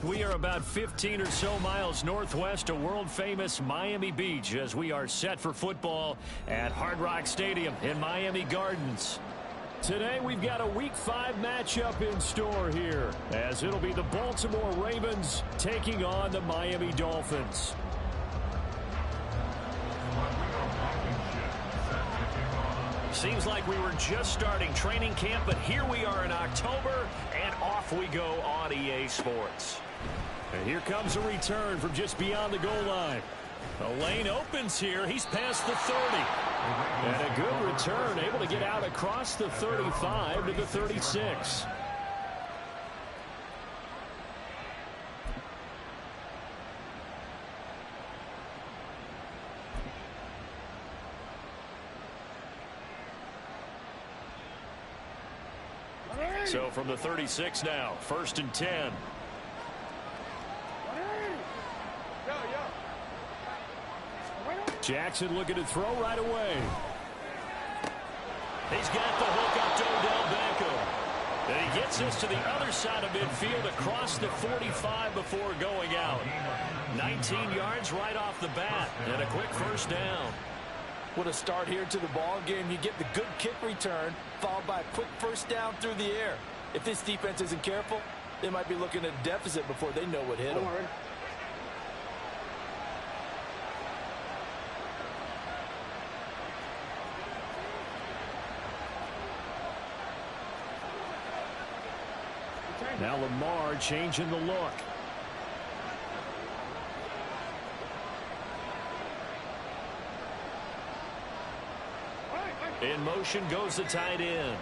we are about 15 or so miles northwest of world-famous Miami Beach as we are set for football at Hard Rock Stadium in Miami Gardens. Today we've got a Week 5 matchup in store here, as it'll be the Baltimore Ravens taking on the Miami Dolphins. Seems like we were just starting training camp, but here we are in October, and off we go on EA Sports. And here comes a return from just beyond the goal line. The lane opens here. He's past the 30. And a good return, able to get out across the 35 to the 36. So from the 36 now, 1st and 10. Jackson looking to throw right away. He's got the hook up to Odell Beckham. And he gets us to the other side of midfield across the 45 before going out. 19 yards right off the bat and a quick first down. What a start here to the ball game. You get the good kick return, followed by a quick first down through the air. If this defense isn't careful, they might be looking at a deficit before they know what hit them. Now Lamar changing the look. In motion goes the tight end.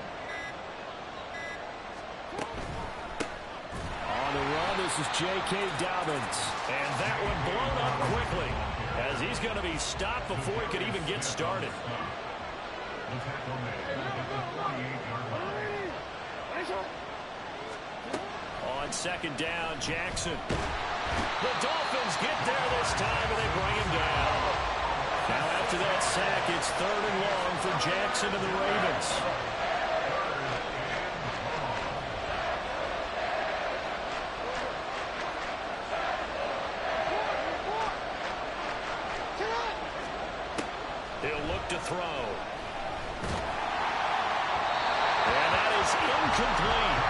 On the run, this is J.K. Dobbins. And that one blown up quickly, as he's going to be stopped before he could even get started. On 2nd down, Jackson. The Dolphins get there this time, and they bring him down. Now after that sack, it's 3rd and long for Jackson and the Ravens. He'll look to throw. And that is incomplete.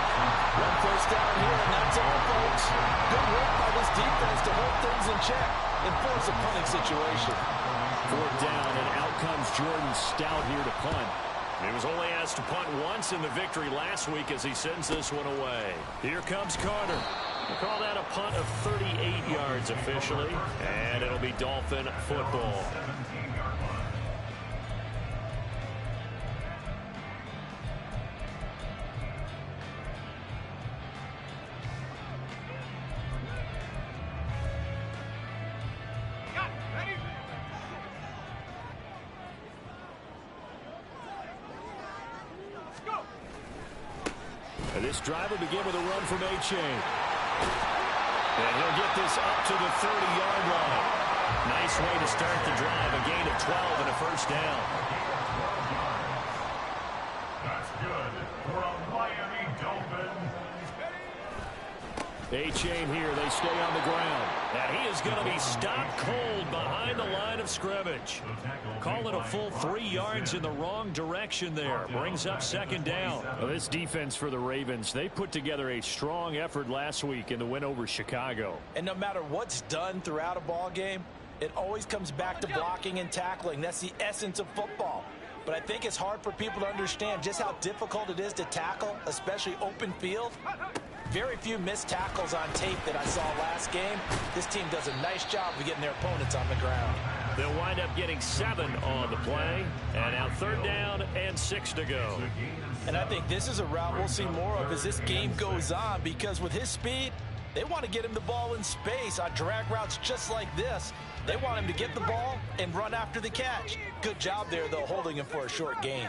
One first down here, and that's all, folks. Good work by this defense to hold things in check and force a punting situation. 4th down, and out comes Jordan Stout here to punt. He was only asked to punt once in the victory last week as he sends this one away. Here comes Carter. We'll call that a punt of 38 yards officially, and it'll be Dolphin football. And this drive will begin with a run from A-Chain. And he'll get this up to the 30-yard line. Nice way to start the drive. A gain of 12 and a first down. That's good for a Miami Dolphin. A-Chain here. They stay on the ground. And he is going to be stopped cold behind the line of scrimmage. Call it a full 3 yards in the wrong direction there. Brings up 2nd down. Well, this defense for the Ravens, they put together a strong effort last week in the win over Chicago. And no matter what's done throughout a ball game, it always comes back to blocking and tackling. That's the essence of football. But I think it's hard for people to understand just how difficult it is to tackle, especially open field. Very few missed tackles on tape that I saw last game. This team does a nice job of getting their opponents on the ground. They'll wind up getting 7 on the play. And now 3rd down and 6 to go. And I think this is a route we'll see more of as this game goes on, because with his speed, they want to get him the ball in space on drag routes just like this. They want him to get the ball and run after the catch. Good job there, though, holding him for a short gain.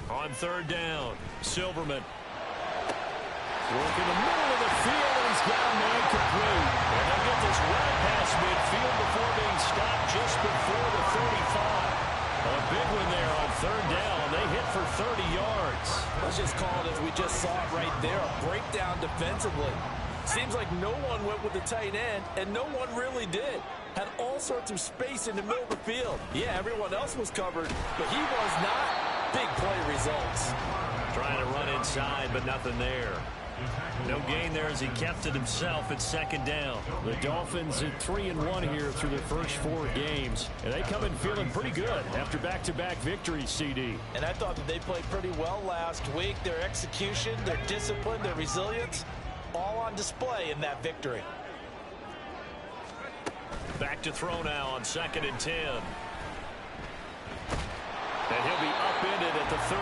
On 3rd down, Silverman. Work in the middle of the field, and he's got him incomplete. And they'll get this right past midfield before being stopped just before the 35. A big one there on 3rd down. They hit for 30 yards. Let's just call it as we just saw it right there, a breakdown defensively. Seems like no one went with the tight end, and no one really did. Had all sorts of space in the middle of the field. Yeah, everyone else was covered, but he was not. Big play results. Trying to run inside, but nothing there. No gain there as he kept it himself at second down. The Dolphins at 3-1 here through their first 4 games. And they come in feeling pretty good after back-to-back victories, CD. And I thought that they played pretty well last week. Their execution, their discipline, their resilience, all on display in that victory. Back to throw now on 2nd and 10. And he'll be upended at the 33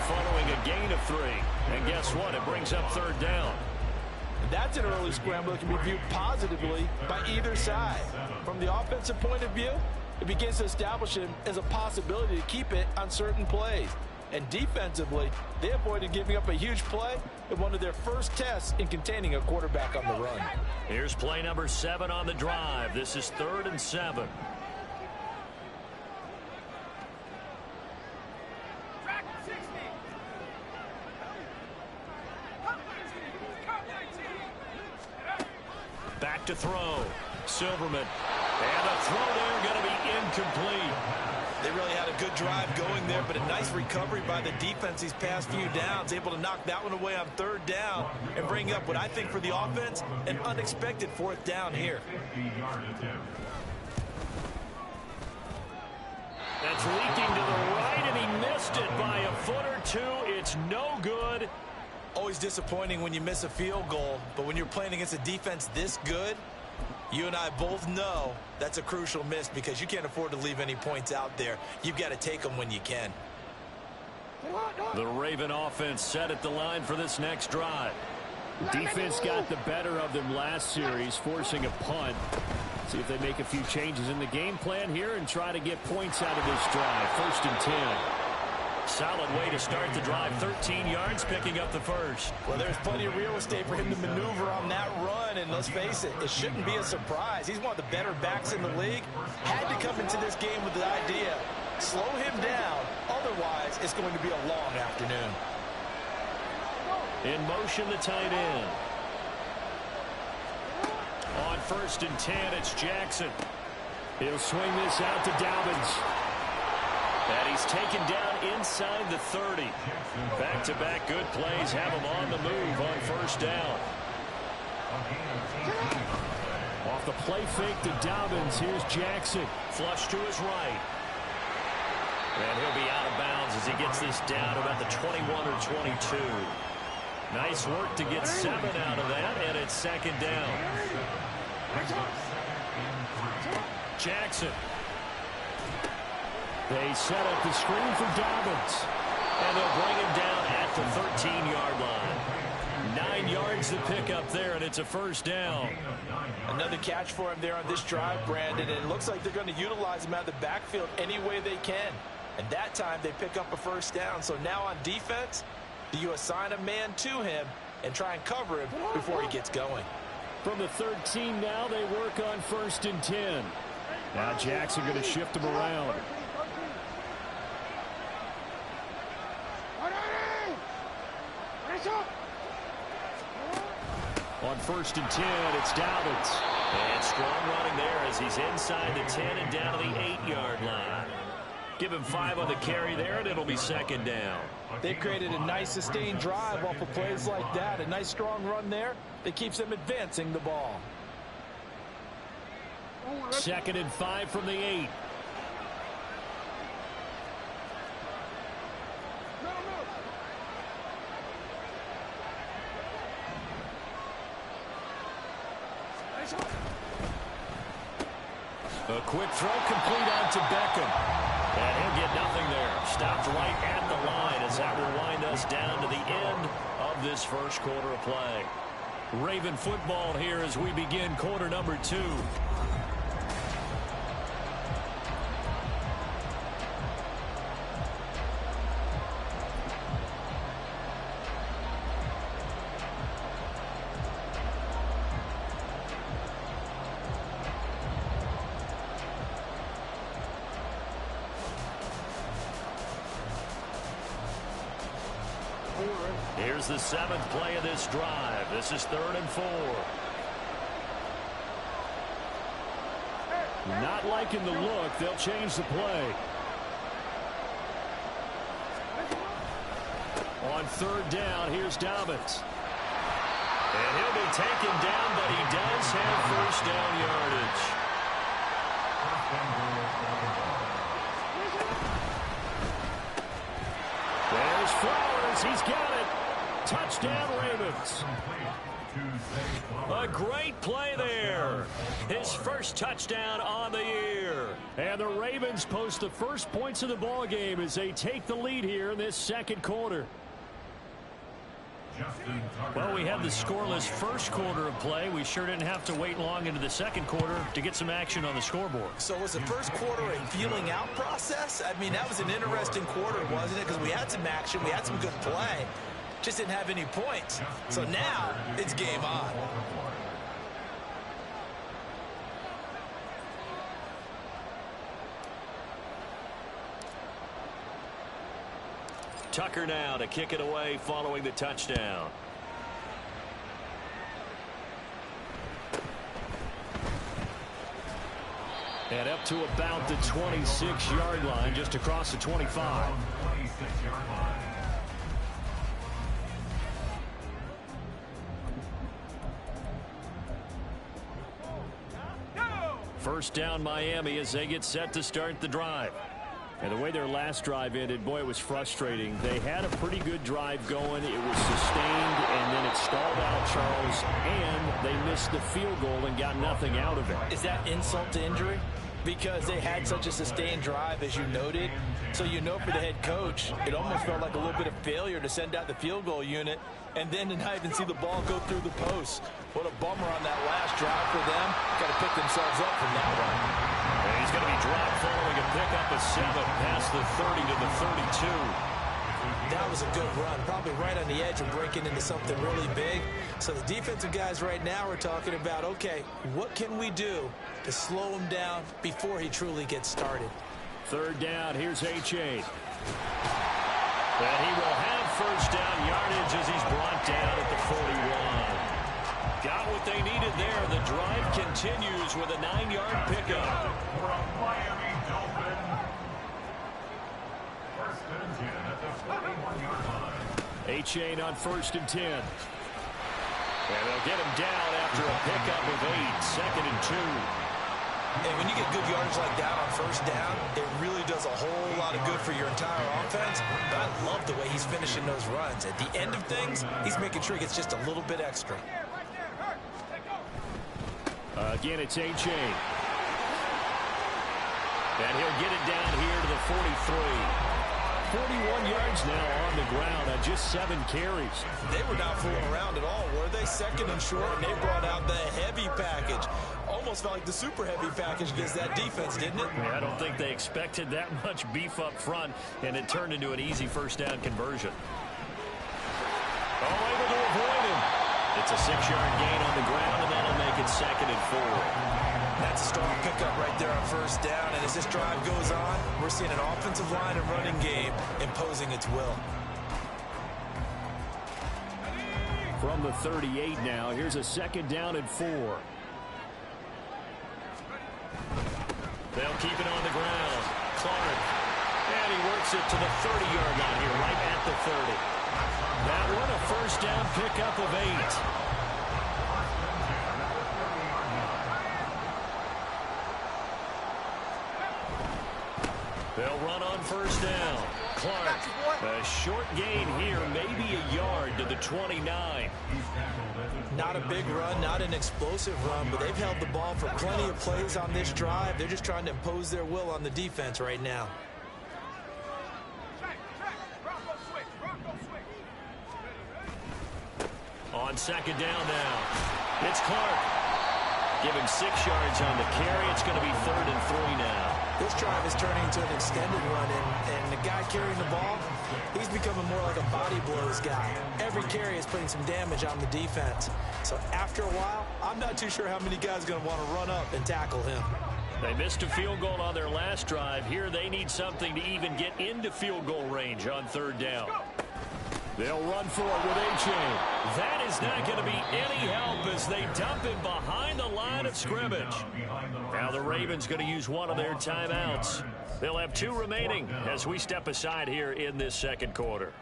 following a gain of 3. And guess what? It brings up 3rd down. That's an early scramble that can be viewed positively by either side. From the offensive point of view, it begins to establish him as a possibility to keep it on certain plays. And defensively, they avoided giving up a huge play in one of their first tests in containing a quarterback on the run. Here's play number 7 on the drive. This is 3rd and 7. Back to throw. Silverman. And a throw there going to be incomplete. They really had a good drive going there, but a nice recovery by the defense these past few downs, able to knock that one away on 3rd down and bring up what I think for the offense, an unexpected 4th down here. That's leaking to the right, and he missed it by a foot or 2. It's no good. Always disappointing when you miss a field goal, but when you're playing against a defense this good, you and I both know that's a crucial miss because you can't afford to leave any points out there. You've got to take them when you can. The Raven offense set at the line for this next drive. Defense got the better of them last series, forcing a punt. See if they make a few changes in the game plan here and try to get points out of this drive. 1st and 10. Solid way to start the drive. 13 yards, picking up the first. Well, there's plenty of real estate for him to maneuver on that run, and let's face it, it shouldn't be a surprise. He's one of the better backs in the league. Had to come into this game with the idea, slow him down, otherwise it's going to be a long afternoon. In motion, the tight end. On 1st and 10, it's Jackson. He'll swing this out to Dobbins. And he's taken down inside the 30. Back-to-back good plays have him on the move on 1st down. Off the play fake to Dobbins. Here's Jackson. Flush to his right. And he'll be out of bounds as he gets this down about the 21 or 22. Nice work to get 7 out of that, and it's 2nd down. Jackson. They set up the screen for Dobbins. And they'll bring him down at the 13-yard line. 9 yards to pick up there, and it's a 1st down. Another catch for him there on this drive, Brandon, and it looks like they're going to utilize him out of the backfield any way they can. And that time they pick up a 1st down. So now on defense, do you assign a man to him and try and cover him before he gets going? From the 13 now, they work on 1st and 10. Now Jackson going to shift him around. On 1st and 10, it's Dobbins. And strong running there as he's inside the 10 and down to the 8-yard line. Give him 5 on the carry there, and it'll be 2nd down. They've created a nice sustained drive off of plays like that. A nice strong run there that keeps them advancing the ball. 2nd and 5 from the 8. A quick throw complete on to Beckham. And he'll get nothing there. Stopped right at the line as that will wind us down to the end of this first quarter of play. Raven football here as we begin quarter number 2. Here's the 7th play of this drive. This is 3rd and 4. Not liking the look. They'll change the play. On 3rd down, here's Dobbins. And he'll be taken down, but he does have 1st down yardage. There's Flowers. He's got it. Touchdown, Ravens. A great play there. His first touchdown on the year. And the Ravens post the first points of the ball game as they take the lead here in this 2nd quarter. Well, we had the scoreless first quarter of play. We sure didn't have to wait long into the 2nd quarter to get some action on the scoreboard. So was the first quarter a feeling out process? I mean, that was an interesting quarter, wasn't it? Because we had some action, we had some good play. Just didn't have any points. So now it's game on. Tucker now to kick it away following the touchdown. And up to about the 26-yard line, just across the 25. First down Miami as they get set to start the drive. And the way their last drive ended, boy, it was frustrating. They had a pretty good drive going. It was sustained, and then it stalled out, Charles, and they missed the field goal and got nothing out of it. Is that insult to injury? Because they had such a sustained drive, as you noted. So you know for the head coach, it almost felt like a little bit of failure to send out the field goal unit and then to not even see the ball go through the post. What a bummer on that last drive for them. Got to pick themselves up from that one. And he's going to be dropped following a pickup of 7 past the 30 to the 32. That was a good run, probably right on the edge of breaking into something really big. So the defensive guys right now are talking about, okay, what can we do to slow him down before he truly gets started? 3rd down, here's H.A. And he will have first down yardage as he's brought down at the 41. Got what they needed there. The drive continues with a 9-yard pickup. For a Miami Dolphin. 1st and 10 at the 41-yard line. H.A. on 1st and 10. And they'll get him down after a pickup of 8. 2nd and 2. And when you get good yardage like that on first down, it really does a whole lot of good for your entire offense. But I love the way he's finishing those runs. At the end of things, he's making sure he gets just a little bit extra. Again, it's H.A. And he'll get it down here to the 43. 41 yards now on the ground on just 7 carries. They were not fooling around at all, were they? 2nd and short, and they brought out the heavy package. Almost felt like the super heavy package against that defense, didn't it? Yeah, I don't think they expected that much beef up front, and it turned into an easy first down conversion. Oh, able to avoid him. It's a 6-yard gain on the ground, and that'll make it 2nd and 4. That's a strong pickup right there on first down. And as this drive goes on, we're seeing an offensive line and running game imposing its will. From the 38 now, here's a 2nd down and 4. They'll keep it on the ground. Clark. And he works it to the 30-yard line here, right at the 30. That one, a first down pickup of 8. They'll run on first down. Clark, a short gain here, maybe a yard to the 29. Not a big run, not an explosive run, but they've held the ball for plenty of plays on this drive. They're just trying to impose their will on the defense right now. On 2nd down now, it's Clark. Give him 6 yards on the carry. It's going to be 3rd and 3 now. This drive is turning into an extended run, and the guy carrying the ball, he's becoming more like a body blows guy. Every carry is putting some damage on the defense. So after a while, I'm not too sure how many guys are going to want to run up and tackle him. They missed a field goal on their last drive. Here they need something to even get into field goal range on 3rd down. They'll run for it with A-Chain. That is not going to be any help as they dump him behind the line of scrimmage. Now the Ravens going to use one of their timeouts. They'll have 2 remaining as we step aside here in this second quarter.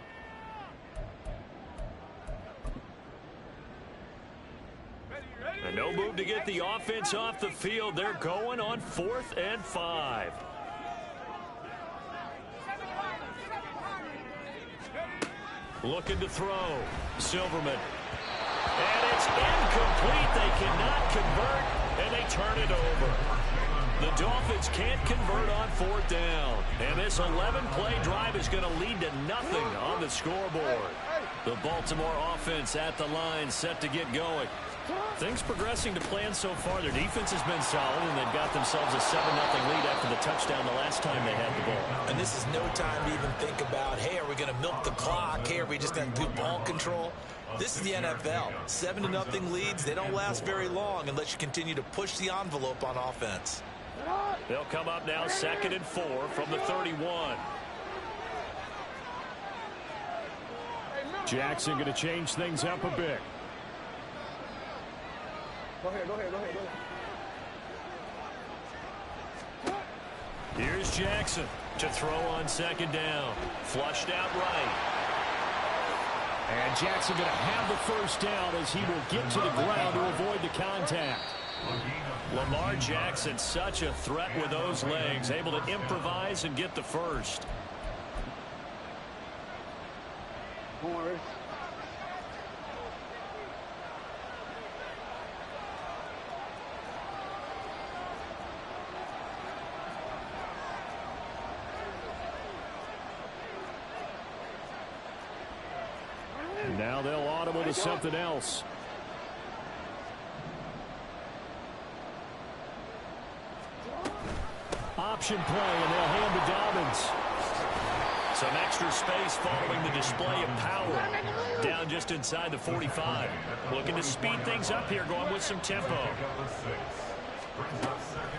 And no move to get the offense off the field. They're going on 4th and 5. Looking to throw. Silverman. And it's incomplete. They cannot convert, and they turn it over. The Dolphins can't convert on 4th down. And this 11-play drive is going to lead to nothing on the scoreboard. The Baltimore offense at the line, set to get going. Things progressing to plan so far. Their defense has been solid, and they've got themselves a 7-0 lead after the touchdown the last time they had the ball. And this is no time to even think about, hey, are we going to milk the clock? Hey, are we just going to do ball control? This is the NFL. 7-0 leads, they don't last very long unless you continue to push the envelope on offense. They'll come up now 2nd and 4 from the 31. Jackson going to change things up a bit. Go ahead. Here's Jackson to throw on 2nd down. Flushed out right. And Jackson going to have the 1st down as he will get to the ground to avoid the contact. Lamar Jackson, such a threat with those legs, able to improvise and get the 1st. And now they'll audible to something else. Option play, and they'll hand to Dobbins. Some extra space following the display of power. Down just inside the 45. Looking to speed things up here, going with some tempo.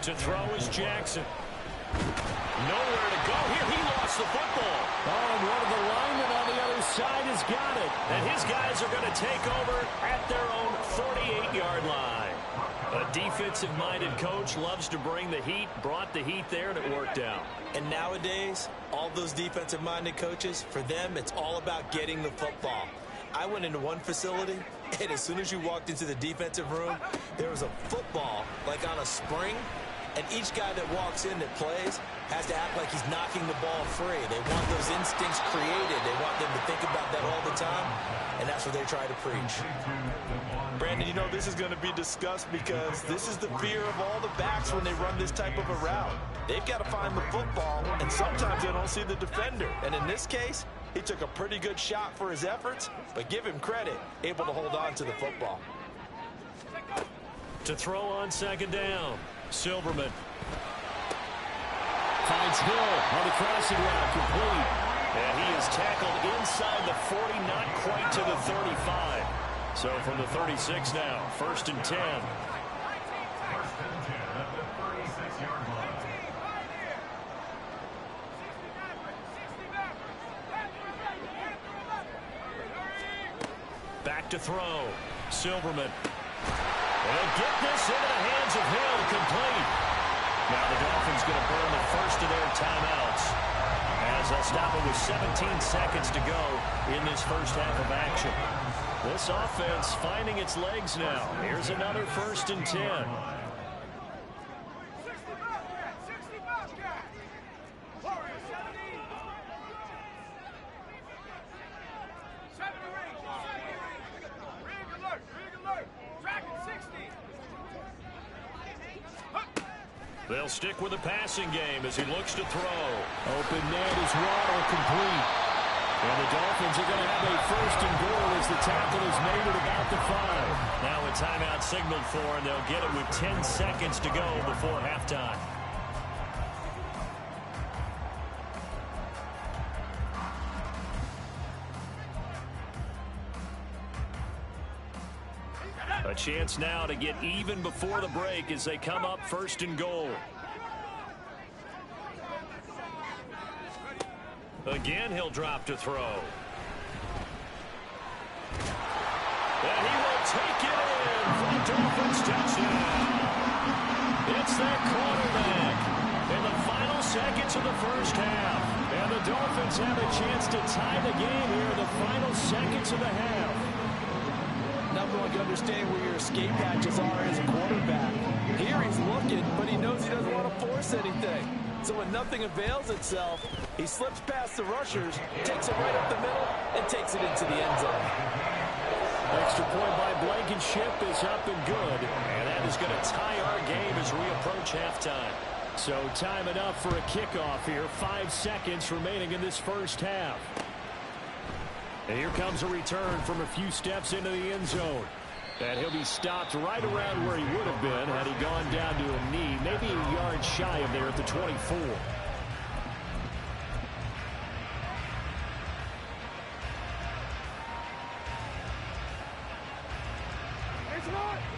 To throw is Jackson. Nowhere to go here. He lost the football. Oh, and one of the linemen on the other side has got it. And his guys are going to take over at their own 48-yard line. A defensive-minded coach loves to bring the heat, brought the heat there, and it worked out. And nowadays, all those defensive-minded coaches, for them, it's all about getting the football. I went into one facility, and as soon as you walked into the defensive room, there was a football, like on a spring, and each guy that walks in that plays has to act like he's knocking the ball free. They want those instincts created. They want them to think about that all the time, and that's what they try to preach. Brandon, you know, this is going to be discussed because this is the fear of all the backs when they run this type of a route. They've got to find the football, and sometimes they don't see the defender. And in this case, he took a pretty good shot for his efforts, but give him credit, able to hold on to the football. To throw on 2nd down, Silverman. Finds Hill on the crossing route, complete. And he is tackled inside the 40, not quite to the 35. So from the 36 now, 1st and 10. 1st and 10 at the 36-yard line. Back to throw. Silverman. They'll get this into the hands of Hill, complete. Now the Dolphins going to burn the 1st of their timeouts as they'll stop it with 17 seconds to go in this 1st half of action. This offense finding its legs now. Here's another 1st and 10. They'll stick with the passing game as he looks to throw. Open net is Waddle, complete. And the Dolphins are going to have a 1st and goal as the tackle is made at about the 5. Now a timeout signaled for, and they'll get it with 10 seconds to go before halftime. A chance now to get even before the break as they come up 1st and goal. Again, he'll drop to throw. And he will take it in for the Dolphins touchdown. It's their quarterback in the final seconds of the first half. And the Dolphins have a chance to tie the game here in the final seconds of the half. Nothing like understanding where your escape hatches are as a quarterback. Here he's looking, but he knows he doesn't want to force anything. So when nothing avails itself, he slips past the rushers, takes it right up the middle, and takes it into the end zone. Extra point by Blankenship is up and good. And that is going to tie our game as we approach halftime. So time enough for a kickoff here. 5 seconds remaining in this first half. And here comes a return from a few steps into the end zone. And he'll be stopped right around where he would have been had he gone down to a knee, maybe a yard shy of there at the 24.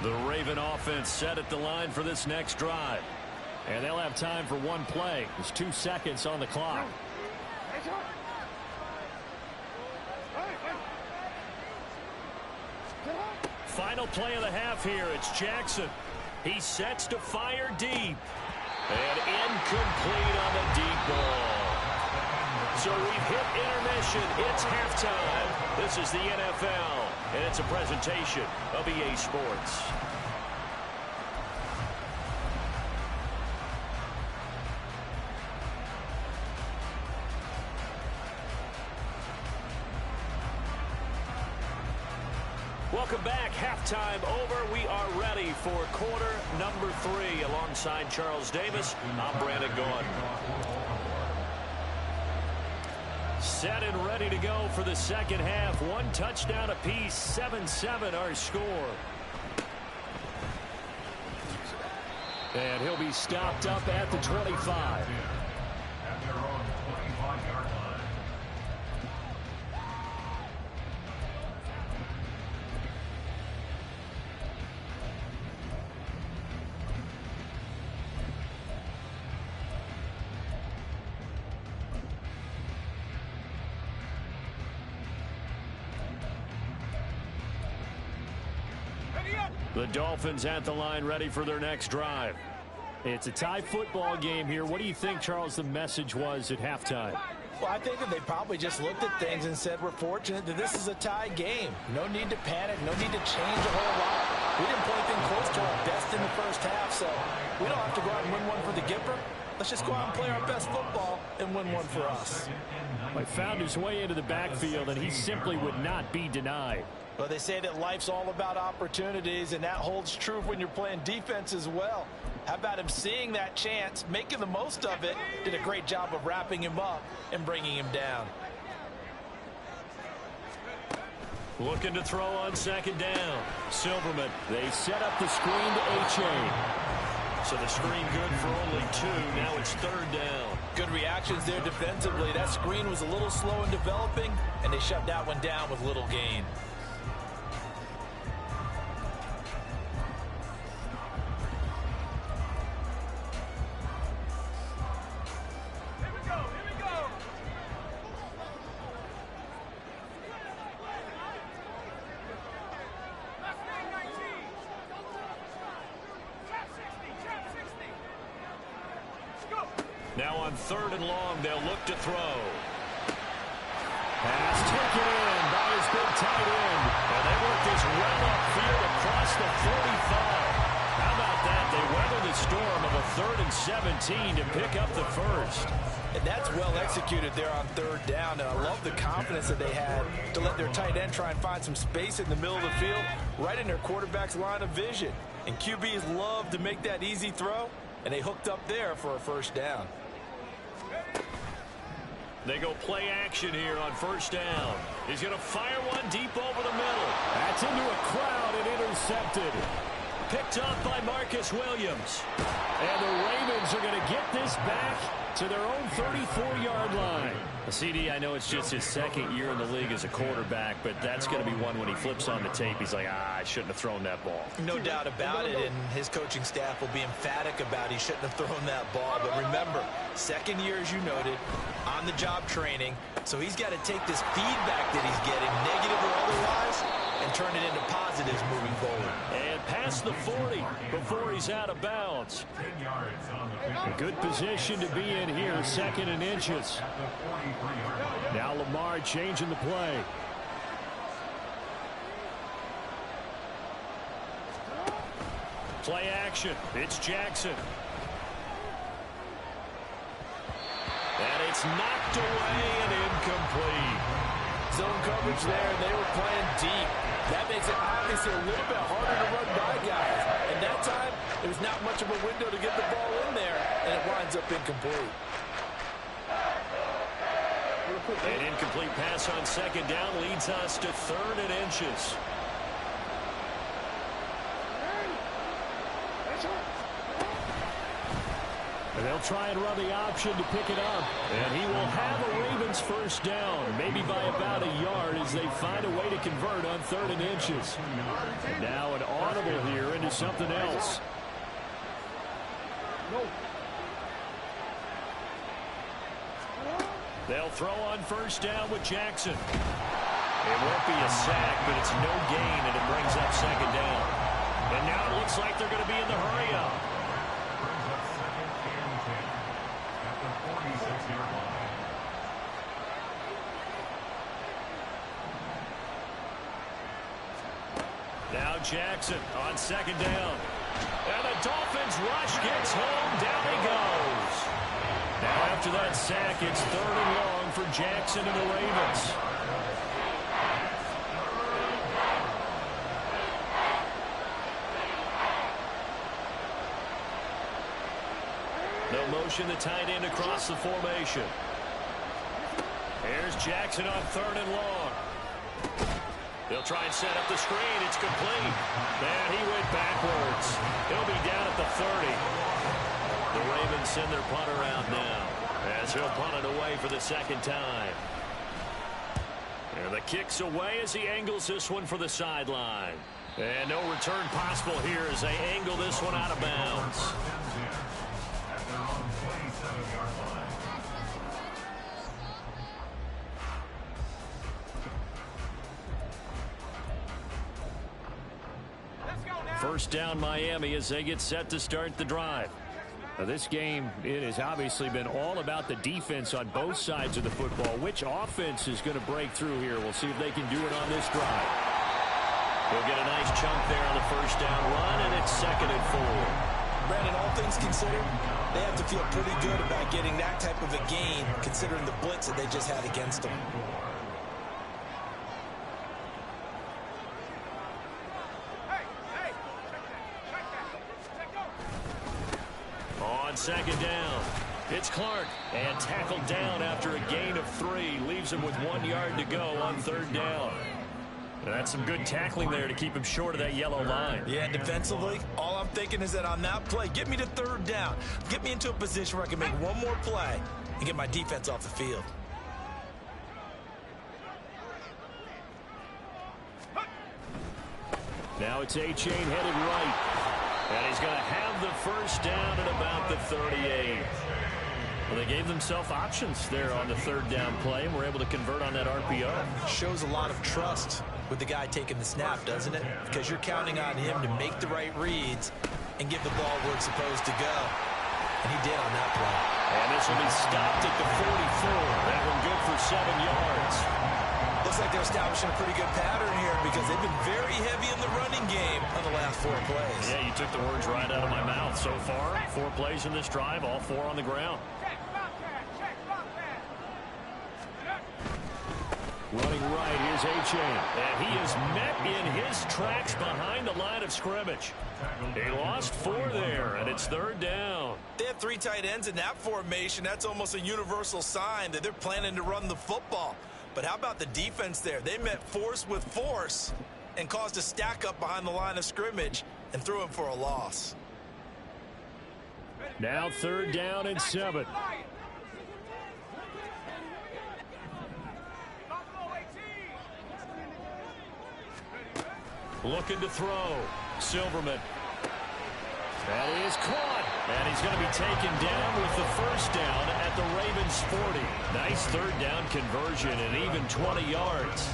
The Raven offense set at the line for this next drive. And they'll have time for one play. There's 2 seconds on the clock. Final play of the half here. It's Jackson. He sets to fire deep. And incomplete on the deep ball. So we've hit intermission. It's halftime. This is the NFL, and it's a presentation of EA Sports. Welcome back. Halftime over. We are ready for quarter number 3. Alongside Charles Davis, I'm Brandon Gaughan. Set and ready to go for the second half. 1 touchdown apiece. 7-7 our score. And he'll be stopped up at the 25. At their own 25-yard line. The Dolphins at the line ready for their next drive. It's a tie football game here. What do you think, Charles, the message was at halftime? Well, I think that they probably just looked at things and said, we're fortunate that this is a tie game. No need to panic. No need to change a whole lot. We didn't play anything close to our best in the first half, so we don't have to go out and win one for the Gipper. Let's just go out and play our best football and win one for us. He found his way into the backfield, and he simply would not be denied. Well, they say that life's all about opportunities, and that holds true when you're playing defense as well. How about him seeing that chance, making the most of it, did a great job of wrapping him up and bringing him down. Looking to throw on second down. Silverman. They set up the screen to A-Chain. So the screen good for only 2. Now it's third down. Good reactions there defensively. That screen was a little slow in developing, and they shut that one down with little gain. Now on third and long, they'll look to throw. Pass taken in by his big tight end. And they work this well upfield across the 45. How about that? They weather the storm of a 3rd and 17 to pick up the first. And that's well executed there on third down. And I love the confidence that they had to let their tight end try and find some space in the middle of the field, right in their quarterback's line of vision. And QBs love to make that easy throw, and they hooked up there for a first down. They go play action here on first down. He's going to fire one deep over the middle. That's into a crowd and intercepted. Picked up by Marcus Williams. And the Ravens are going to get this back to their own 34-yard line. CD, I know it's just his second year in the league as a quarterback, but that's going to be one when he flips on the tape. He's like, I shouldn't have thrown that ball. No doubt about it, and his coaching staff will be emphatic about he shouldn't have thrown that ball. But remember, second year, as you noted, on-the-job training, so he's got to take this feedback that he's getting, negative or otherwise, and turn it into positives moving forward. And past the 40 before he's out of bounds. 10 yards on the pickup. Good position to be in here, 2nd and inches. At the 43-yard line. Now Lamar changing the play. Play action. It's Jackson. And it's knocked away and incomplete. Zone coverage there, and they were playing deep. That makes it obviously a little bit harder to run by guys. And that time, there's not much of a window to get the ball in there, and it winds up incomplete. An incomplete pass on 2nd down leads us to 3rd and inches. And they'll try and run the option to pick it up. And he will have a Ravens 1st down, maybe by about a yard as they find a way to convert on 3rd and inches. And now an audible here into something else. They'll throw on 1st down with Jackson. It won't be a sack, but it's no gain, and it brings up 2nd down. And now it looks like they're going to be in the hurry-up. Brings up 2nd and 10 at the 46-yard line. Now Jackson on 2nd down. And the Dolphins rush gets home. Down he goes. Now after that sack, it's 3rd and long for Jackson and the Ravens. They'll motion the tight end across the formation. Here's Jackson on 3rd and long. They'll try and set up the screen. It's complete. And he went backwards. He'll be down at the 30. The Ravens send their punter out now as he'll punt it away for the 2nd time. And the kick's away as he angles this one for the sideline. And no return possible here as they angle this one out of bounds. At their own 27-yard line. First down Miami as they get set to start the drive. Now this game, it has obviously been all about the defense on both sides of the football. Which offense is going to break through here? We'll see if they can do it on this drive. They'll get a nice chunk there on the 1st down run, and it's 2nd and 4. Brandon, all things considered, they have to feel pretty good about getting that type of a gain, considering the blitz that they just had against them. On 2nd down, it's Clark, and tackled down after a gain of 3. Leaves him with 1 yard to go on 3rd down. And that's some good tackling there to keep him short of that yellow line. Yeah, and defensively, all I'm thinking is that on that play, get me to 3rd down. Get me into a position where I can make one more play and get my defense off the field. Now it's A-Chain headed right. And he's going to have the 1st down at about the 38. Well, they gave themselves options there on the 3rd down play and were able to convert on that RPO. Shows a lot of trust with the guy taking the snap, doesn't it? Because you're counting on him to make the right reads and give the ball where it's supposed to go. And he did on that play. And this will be stopped at the 44. That one good for 7 yards. Looks like they're establishing a pretty good pattern here because they've been very heavy in the running game on the last 4 plays. Yeah, you took the words right out of my mouth. So far, 4 plays in this drive, all 4 on the ground. Running right, here's A-Chain. And he is met in his tracks behind the line of scrimmage. He lost 4 there, and it's 3rd down. They have 3 tight ends in that formation. That's almost a universal sign that they're planning to run the football. But how about the defense there? They met force with force and caused a stack up behind the line of scrimmage and threw him for a loss. Now 3rd down and 7. Looking to throw. Silverman. That is caught. And he's going to be taken down with the 1st down at the Ravens 40. Nice 3rd down conversion and even 20 yards.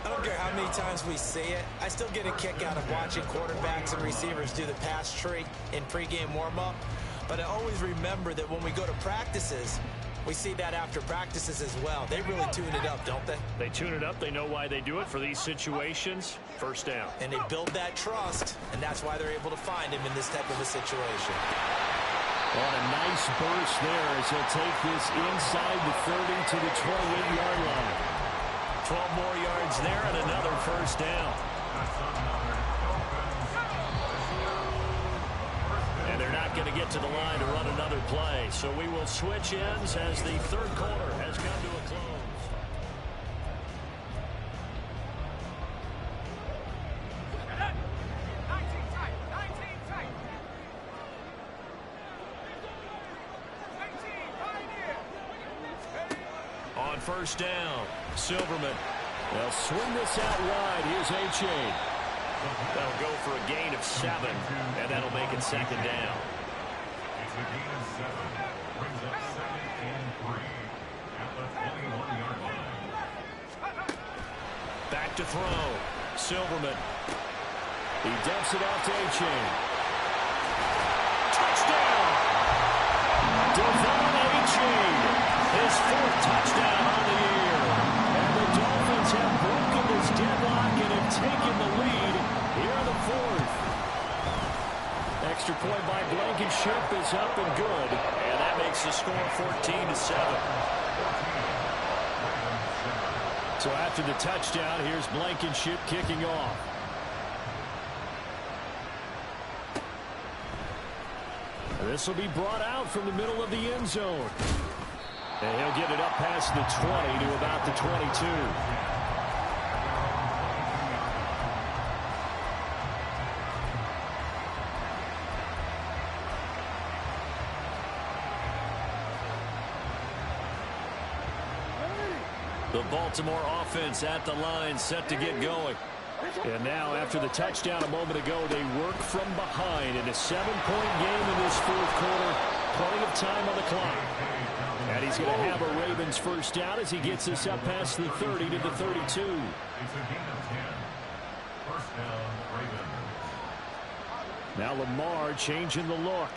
I don't care how many times we see it. I still get a kick out of watching quarterbacks and receivers do the pass tree in pregame warm-up. But I always remember that when we go to practices, we see that after practices as well. They really tune it up, don't they? They tune it up. They know why they do it for these situations. First down. And they build that trust, and that's why they're able to find him in this type of a situation. On a nice burst there as he'll take this inside the 30 to the 28-yard line. 12 more yards there and another first down. And they're not going to get to the line to run another play. So we will switch ends as the third quarter has come to a close. On first down, Silverman. They'll swing this out wide. Here's H.A. That'll go for a gain of 7, and that'll make it second down. It's a gain of 7. Brings up 2nd and 3 at the 21-yard line. Back to throw. Silverman. He dumps it off to A-Chain. Touchdown! Dolphin A-Chain. His 4th touchdown on the year. And the Dolphins have broken this deadlock and have taken the lead here in the 4th. Extra point by Blankenship is up and good. And that makes the score 14-7. So after the touchdown, here's Blankenship kicking off. This will be brought out from the middle of the end zone. And he'll get it up past the 20 to about the 22. The Baltimore offense at the line, set to get going. And now, after the touchdown a moment ago, they work from behind in a 7-point game in this 4th quarter. Plenty of time on the clock. And he's going to have a Ravens first down as he gets this up past the 30 to the 32. It's a gain of 10. First down, Ravens. Now Lamar changing the look.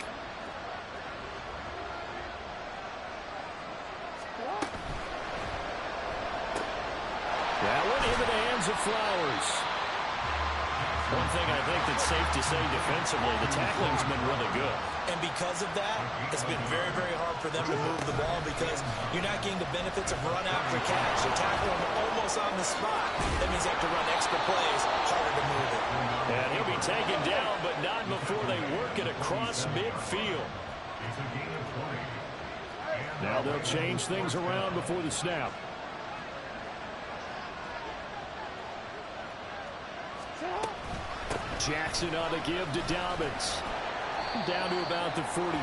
That went into the hands of Flowers. One thing I think that's safe to say defensively, the tackling's been really good. And because of that, it's been very, very hard for them to move the ball because you're not getting the benefits of run after catch. You're tackling them almost on the spot. That means they have to run extra plays, harder to move it. And he'll be taken down, but not before they work it across midfield. It's a gain of 20. Now they'll change things around before the snap. Jackson on the give to Dobbins. Down to about the 45.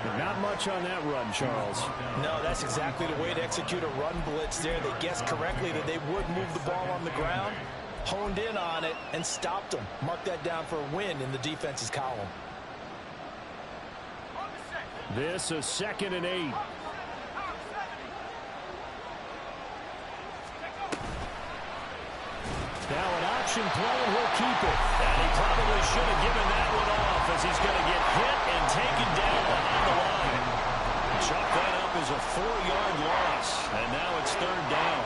But not much on that run, Charles. No, that's exactly the way to execute a run blitz there. They guessed correctly that they would move the ball on the ground, honed in on it, and stopped them. Mark that down for a win in the defense's column. This a 2nd and 8. Now an option play, and he'll keep it. And he probably should have given that one off as he's going to get hit and taken down behind the line. Chalk that up as a 4-yard loss, and now it's 3rd down.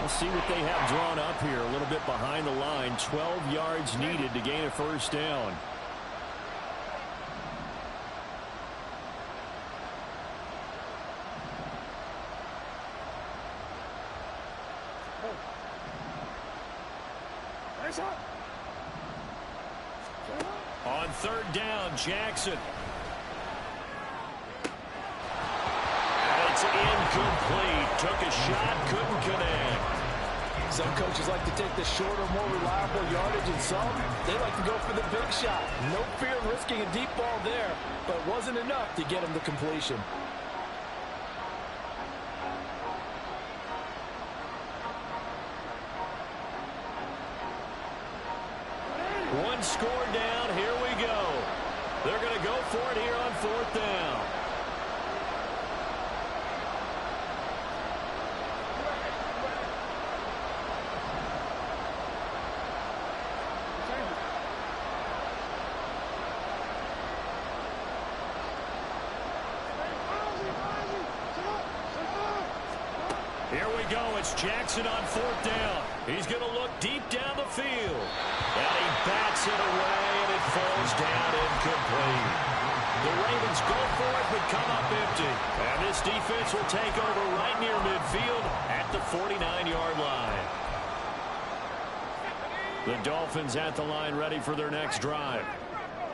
We'll see what they have drawn up here. A little bit behind the line. 12 yards needed to gain a first down. On 3rd down, Jackson. And it's incomplete. Took a shot, couldn't connect. Some coaches like to take the shorter, more reliable yardage, and some, they like to go for the big shot. No fear of risking a deep ball there, but it wasn't enough to get him to completion. One score down. Here we go. They're going to go for it here on 4th down. Here we go. It's Jackson on 4th down. He's going to look deep down the field. And he bats it away, and it falls down incomplete. The Ravens go for it, but come up empty. And this defense will take over right near midfield at the 49-yard line. The Dolphins at the line ready for their next drive.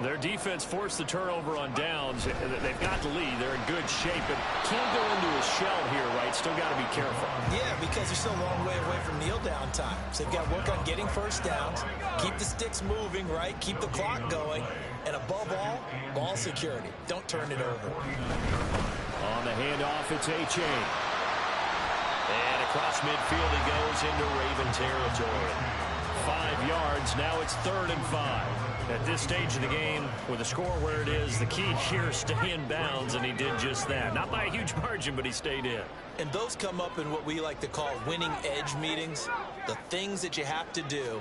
Their defense forced the turnover on downs. They've got the lead. They're in good shape, but can't go into a shell here, right? Still got to be careful. Yeah, because they're still a long way away from kneel down time. So they've got to work on getting first downs, keep the sticks moving, right? Keep the clock going. And above all, ball security. Don't turn it over. On the handoff, it's H.A. And across midfield he goes into Raven territory. 5 yards. Now it's 3rd and 5. At this stage of the game, with the score where it is, the key here is stay in bounds, and he did just that. Not by a huge margin, but he stayed in. And those come up in what we like to call winning edge meetings. The things that you have to do,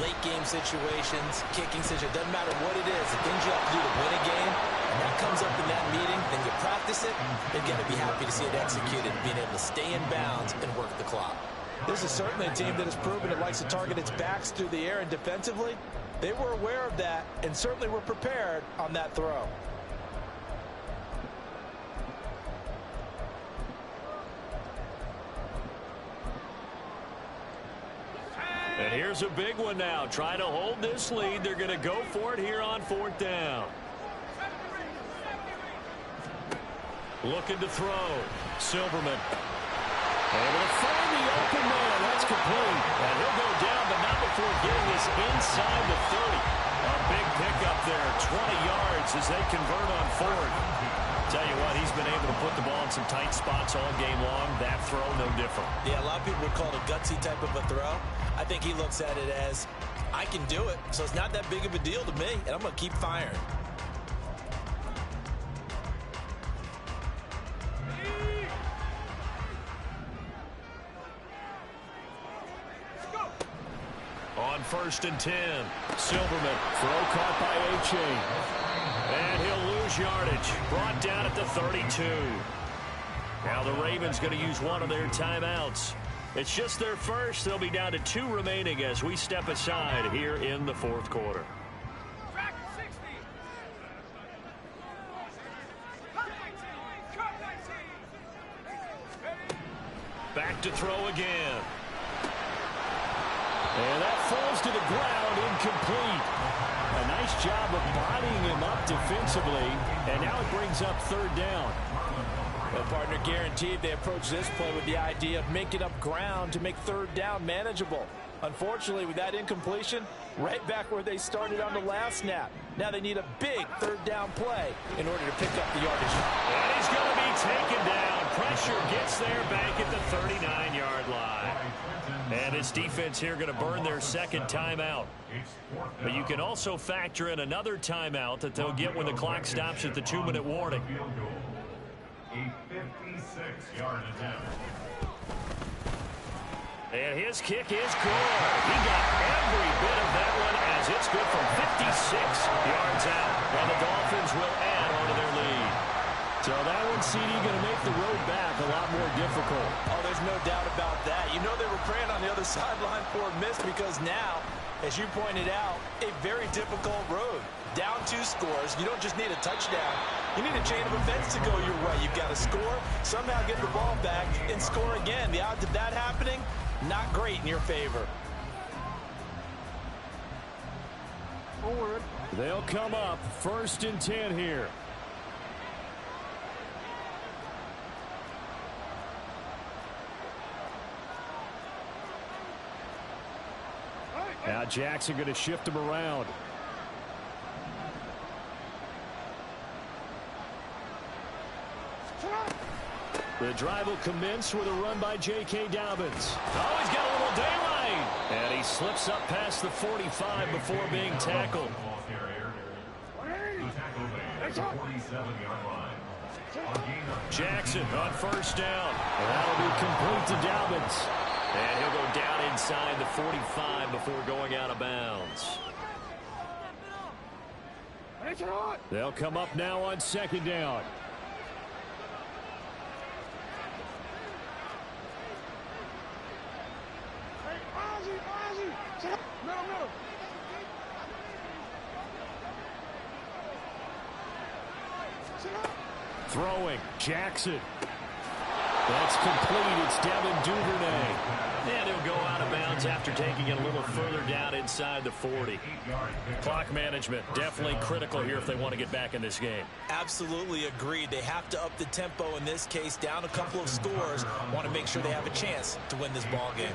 late game situations, kicking situations, doesn't matter what it is, the things you have to do to win a game, and that comes up in that meeting, then you practice it, they're going to be happy to see it executed, being able to stay in bounds and work the clock. This is certainly a team that has proven it likes to target its backs through the air, and defensively, they were aware of that and certainly were prepared on that throw. And here's a big one now. Trying to hold this lead. They're going to go for it here on 4th down. Looking to throw. Silverman. Able to find the open man. That's complete. And he'll go down, but not before getting this inside the 30. A big pickup there. 20 yards as they convert on 4th. Tell you what, he's been able to put the ball in some tight spots all game long. That throw, no different. Yeah, a lot of people would call it a gutsy type of a throw. I think he looks at it as, I can do it, so it's not that big of a deal to me, and I'm going to keep firing. On 1st and 10, Silverman, throw caught by H.A. And he'll lose yardage. Brought down at the 32. Now the Ravens going to use one of their timeouts. It's just their first. They'll be down to 2 remaining as we step aside here in the 4th quarter. Back to throw again. And that falls to the ground, incomplete. A nice job of bodying him up defensively, and now it brings up 3rd down. Well, partner, guaranteed they approach this play with the idea of making up ground to make 3rd down manageable. Unfortunately, with that incompletion, right back where they started on the last snap. Now they need a big 3rd down play in order to pick up the yardage. And he's going to be taken down. Pressure gets there back at the 39-yard line. And this defense here going to burn their 2nd timeout. But you can also factor in another timeout that they'll get when the clock stops at the 2-minute warning. A 56-yard attempt. And his kick is good. He got every bit of that one as it's good from 56 yards out. And the Dolphins will add on to their lead. So that one, CD, going to make the road back a lot more difficult. Oh, there's no doubt about that. You know they were praying on the other sideline for a miss because now, as you pointed out, a very difficult road. Down 2 scores. You don't just need a touchdown. You need a chain of events to go your way. You've got to score, somehow get the ball back, and score again. The odds of that happening, not great in your favor. Forward. They'll come up 1st and 10 here. Now Jackson going to shift him around. The drive will commence with a run by J.K. Dobbins. Oh, he's got a little daylight. And he slips up past the 45 before being tackled. Jackson on 1st down. And that'll be complete to Dobbins. And he'll go down inside the 45 before going out of bounds. They'll come up now on 2nd down. Throwing, Jackson. That's complete. It's Devin Duvernay. And he'll go out of bounds after taking it a little further down inside the 40. Clock management, definitely critical here if they want to get back in this game. Absolutely agreed. They have to up the tempo in this case, down a couple of scores. Want to make sure they have a chance to win this ball game.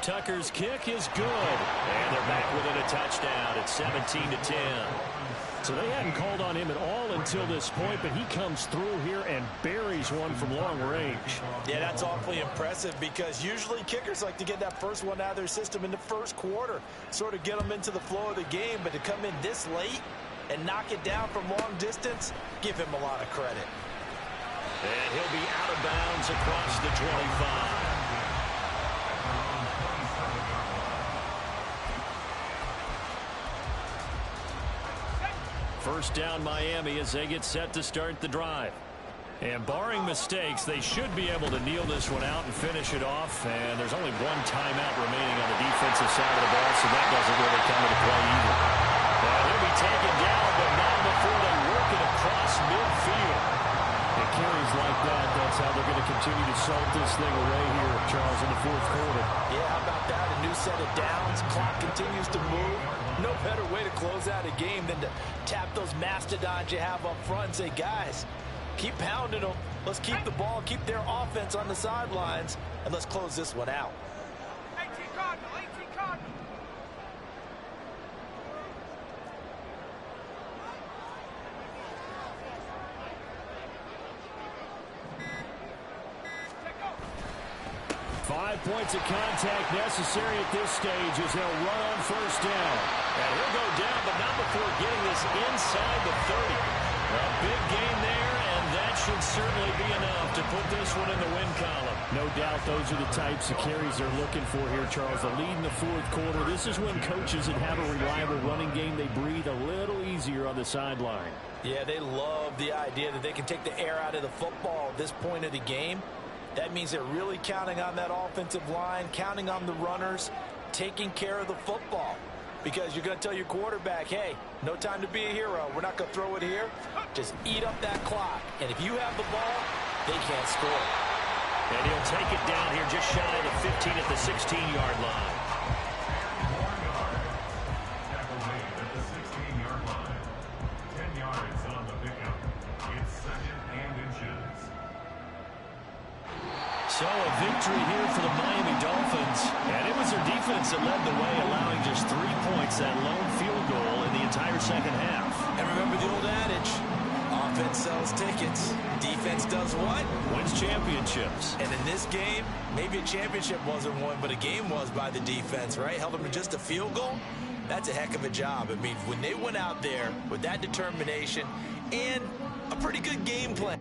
Tucker's kick is good. And they're back within a touchdown. It's 17-10. So they hadn't called on him at all until this point, but he comes through here and buries one from long range. Yeah, that's awfully impressive because usually kickers like to get that first one out of their system in the first quarter, sort of get them into the flow of the game, but to come in this late and knock it down from long distance, give him a lot of credit. And he'll be out of bounds across the 25. First down Miami as they get set to start the drive. And barring mistakes, they should be able to kneel this one out and finish it off. And there's only one timeout remaining on the defensive side of the ball, so that doesn't really come into play either. And he'll be taken down, but not before they work it across midfield. It carries like that. That's how they're going to continue to salt this thing away here, Charles, in the fourth quarter. Yeah, how about that? A new set of downs. Clock continues to move. No better way to close out a game than to tap those mastodons you have up front and say, guys, keep pounding them. Let's keep the ball, keep their offense on the sidelines, and let's close this one out. 18 Cardinal, 18 Cardinal. Five points of contact necessary at this stage as they'll run on first down. And he'll go down, but not before getting this inside the 30. A big gain there, and that should certainly be enough to put this one in the win column. No doubt those are the types of carries they're looking for here, Charles. The lead in the fourth quarter. This is when coaches that have a reliable running game, they breathe a little easier on the sideline. Yeah, they love the idea that they can take the air out of the football at this point of the game. That means they're really counting on that offensive line, counting on the runners, taking care of the football. Because you're going to tell your quarterback, hey, no time to be a hero. We're not going to throw it here. Just eat up that clock. And if you have the ball, they can't score. And he'll take it down here just shy of the 15 at the 16-yard line. Tackle made at the 16-yard line. 10 yards on the pickup. It's 2nd and inches. So a victory here for the Miami Dolphins. And it was their defense that led the way, allowing just 3 points, that lone field goal in the entire second half. And remember the old adage, offense sells tickets. Defense does what? Wins championships. And in this game, maybe a championship wasn't won, but a game was by the defense, right? Held them to just a field goal. That's a heck of a job. I mean, when they went out there with that determination and a pretty good game plan.